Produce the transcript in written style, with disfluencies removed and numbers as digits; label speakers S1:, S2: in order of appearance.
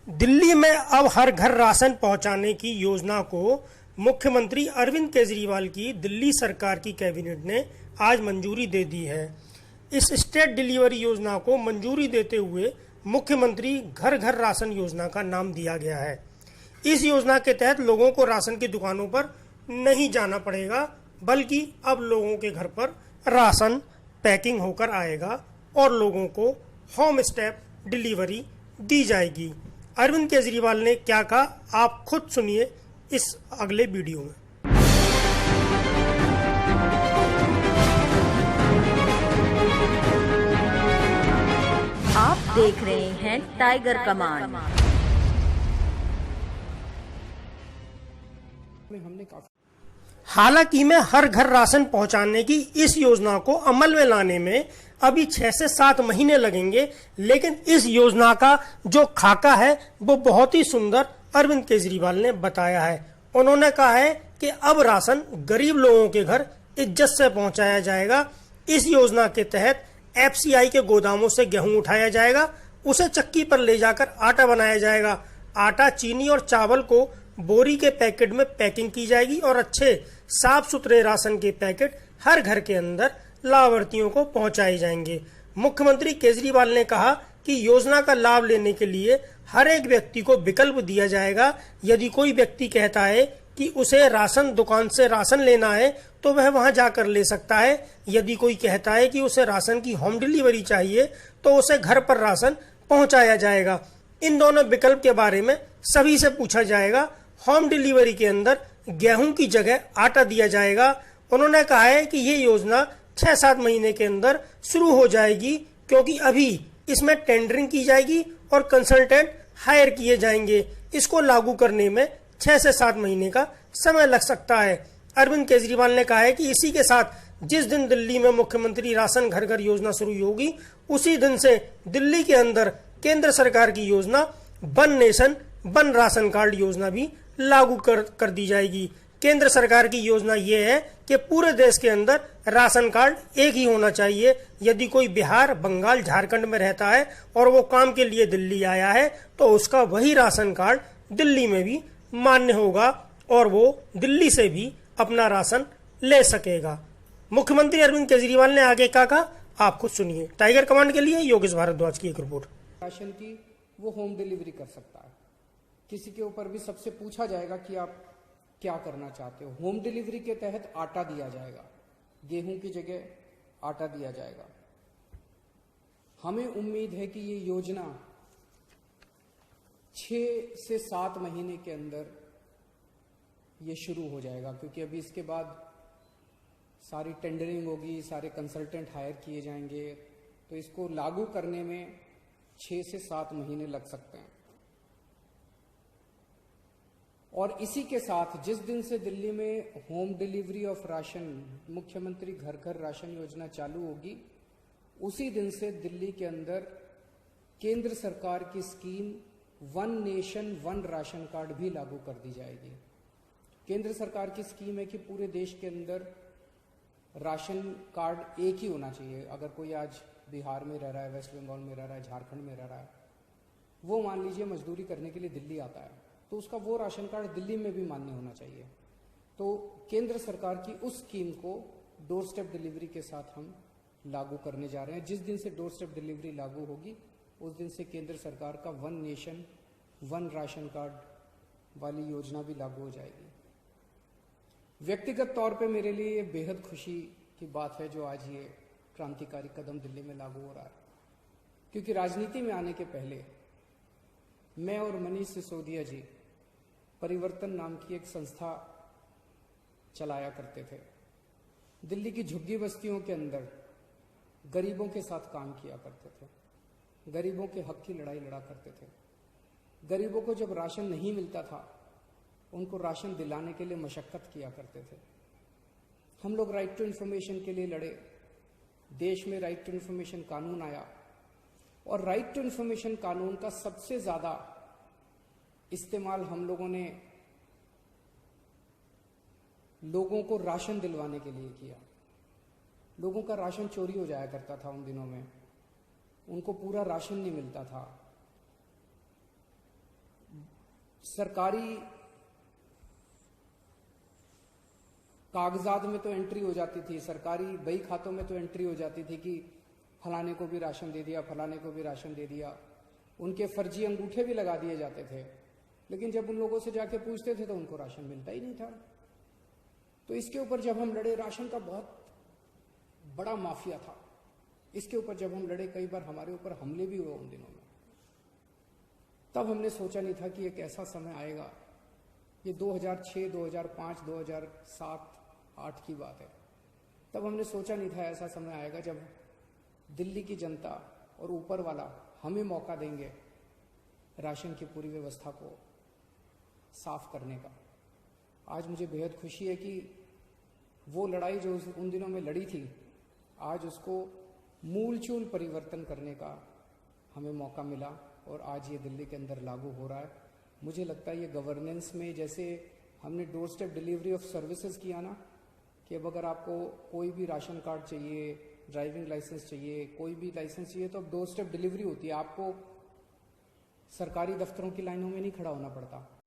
S1: दिल्ली में अब हर घर राशन पहुंचाने की योजना को मुख्यमंत्री अरविंद केजरीवाल की दिल्ली सरकार की कैबिनेट ने आज मंजूरी दे दी है। इस स्टेट डिलीवरी योजना को मंजूरी देते हुए मुख्यमंत्री घर घर राशन योजना का नाम दिया गया है। इस योजना के तहत लोगों को राशन की दुकानों पर नहीं जाना पड़ेगा, बल्कि अब लोगों के घर पर राशन पैकिंग होकर आएगा और लोगों को होम स्टेप डिलीवरी दी जाएगी। अरविंद केजरीवाल ने क्या कहा, आप खुद सुनिए इस अगले वीडियो में।
S2: आप देख रहे हैं टाइगर कमांड।
S1: हालांकि मैं हर घर राशन पहुंचाने की इस योजना को अमल में लाने में अभी 6 से 7 महीने लगेंगे, लेकिन इस योजना का जो खाका है वो बहुत ही सुंदर अरविंद केजरीवाल ने बताया है। उन्होंने कहा है कि अब राशन गरीब लोगों के घर इज्जत से पहुंचाया जाएगा। इस योजना के तहत एफसीआई के गोदामों से गेहूं उठाया जाएगा, उसे चक्की पर ले जाकर आटा बनाया जाएगा। आटा, चीनी और चावल को बोरी के पैकेट में पैकिंग की जाएगी और अच्छे साफ सुथरे राशन के पैकेट हर घर के अंदर लाभार्थियों को पहुंचाए जाएंगे। मुख्यमंत्री केजरीवाल ने कहा कि योजना का लाभ लेने के लिए हर एक व्यक्ति को विकल्प दिया जाएगा। यदि कोई व्यक्ति कहता है कि उसे राशन दुकान से राशन लेना है तो वह वहां जाकर ले सकता है। यदि कोई कहता है कि उसे राशन की होम डिलीवरी चाहिए तो उसे घर पर राशन पहुंचाया जाएगा। इन दोनों विकल्प के बारे में सभी से पूछा जाएगा। होम डिलीवरी के अंदर गेहूं की जगह आटा दिया जाएगा। उन्होंने कहा है कि ये योजना 6-7 महीने के अंदर शुरू हो जाएगी, क्योंकि अभी इसमें टेंडरिंग की जाएगी और कंसल्टेंट हायर किए जाएंगे। इसको लागू करने में 6 से 7 महीने का समय लग सकता है। अरविंद केजरीवाल ने कहा है कि इसी के साथ जिस दिन दिल्ली में मुख्यमंत्री राशन घर घर योजना शुरू होगी, उसी दिन से दिल्ली के अंदर केंद्र सरकार की योजना one nation one ration card योजना भी लागू कर दी जाएगी। केंद्र सरकार की योजना ये है कि पूरे देश के अंदर राशन कार्ड एक ही होना चाहिए। यदि कोई बिहार, बंगाल, झारखंड में रहता है और वो काम के लिए दिल्ली आया है तो उसका वही राशन कार्ड दिल्ली में भी मान्य होगा और वो दिल्ली से भी अपना राशन ले सकेगा। मुख्यमंत्री अरविंद केजरीवाल ने आगे क्या कहा, आप खुद सुनिए। टाइगर कमांड के लिए योगेश भारद्वाज की एक रिपोर्ट।
S3: राशन की वो होम डिलीवरी कर सकता है। किसी के ऊपर भी सबसे पूछा जाएगा कि आप क्या करना चाहते हो। होम डिलीवरी के तहत आटा दिया जाएगा, गेहूं की जगह आटा दिया जाएगा। हमें उम्मीद है कि ये योजना 6 से 7 महीने के अंदर ये शुरू हो जाएगा, क्योंकि अभी इसके बाद सारी टेंडरिंग होगी, सारे कंसल्टेंट हायर किए जाएंगे, तो इसको लागू करने में 6 से 7 महीने लग सकते हैं। और इसी के साथ जिस दिन से दिल्ली में होम डिलीवरी ऑफ राशन, मुख्यमंत्री घर घर राशन योजना चालू होगी, उसी दिन से दिल्ली के अंदर केंद्र सरकार की scheme one nation one ration card भी लागू कर दी जाएगी। केंद्र सरकार की स्कीम है कि पूरे देश के अंदर राशन कार्ड एक ही होना चाहिए। अगर कोई आज बिहार में रह रहा है, वेस्ट बंगाल में रह रहा है, झारखंड में रह रहा है, वो मान लीजिए मजदूरी करने के लिए दिल्ली आता है, तो उसका वो राशन कार्ड दिल्ली में भी मान्य होना चाहिए। तो केंद्र सरकार की उस स्कीम को डोर स्टेप डिलीवरी के साथ हम लागू करने जा रहे हैं। जिस दिन से डोर स्टेप डिलीवरी लागू होगी, उस दिन से केंद्र सरकार का one nation one ration card वाली योजना भी लागू हो जाएगी। व्यक्तिगत तौर पे मेरे लिए ये बेहद खुशी की बात है जो आज ये क्रांतिकारी कदम दिल्ली में लागू हो रहा है, क्योंकि राजनीति में आने के पहले मैं और मनीष सिसोदिया जी परिवर्तन नाम की एक संस्था चलाया करते थे। दिल्ली की झुग्गी बस्तियों के अंदर गरीबों के साथ काम किया करते थे, गरीबों के हक की लड़ाई लड़ा करते थे। गरीबों को जब राशन नहीं मिलता था, उनको राशन दिलाने के लिए मशक्कत किया करते थे। हम लोग राइट टू इन्फॉर्मेशन के लिए लड़े, देश में राइट टू इन्फॉर्मेशन कानून आया और राइट टू इन्फॉर्मेशन कानून का सबसे ज्यादा इस्तेमाल हम लोगों ने लोगों को राशन दिलवाने के लिए किया। लोगों का राशन चोरी हो जाया करता था उन दिनों में, उनको पूरा राशन नहीं मिलता था। सरकारी कागजात में तो एंट्री हो जाती थी, सरकारी बही खातों में तो एंट्री हो जाती थी कि फलाने को भी राशन दे दिया, फलाने को भी राशन दे दिया। उनके फर्जी अंगूठे भी लगा दिए जाते थे, लेकिन जब उन लोगों से जाके पूछते थे तो उनको राशन मिलता ही नहीं था। तो इसके ऊपर जब हम लड़े, राशन का बहुत बड़ा माफिया था, इसके ऊपर जब हम लड़े, कई बार हमारे ऊपर हमले भी हुए उन दिनों में। तब हमने सोचा नहीं था कि एक ऐसा समय आएगा, ये 2006, 2005, 2007, 2008 की बात है। तब हमने सोचा नहीं था ऐसा समय आएगा जब दिल्ली की जनता और ऊपर वाला हमें मौका देंगे राशन की पूरी व्यवस्था को साफ करने का। आज मुझे बेहद खुशी है कि वो लड़ाई जो उन दिनों में लड़ी थी, आज उसको मूलचूल परिवर्तन करने का हमें मौका मिला और आज ये दिल्ली के अंदर लागू हो रहा है। मुझे लगता है ये गवर्नेंस में, जैसे हमने door step delivery of services किया ना, कि अब अगर आपको कोई भी राशन कार्ड चाहिए, ड्राइविंग लाइसेंस चाहिए, कोई भी लाइसेंस चाहिए, तो अब डोर स्टेप डिलीवरी होती है, आपको सरकारी दफ्तरों की लाइनों में नहीं खड़ा होना पड़ता।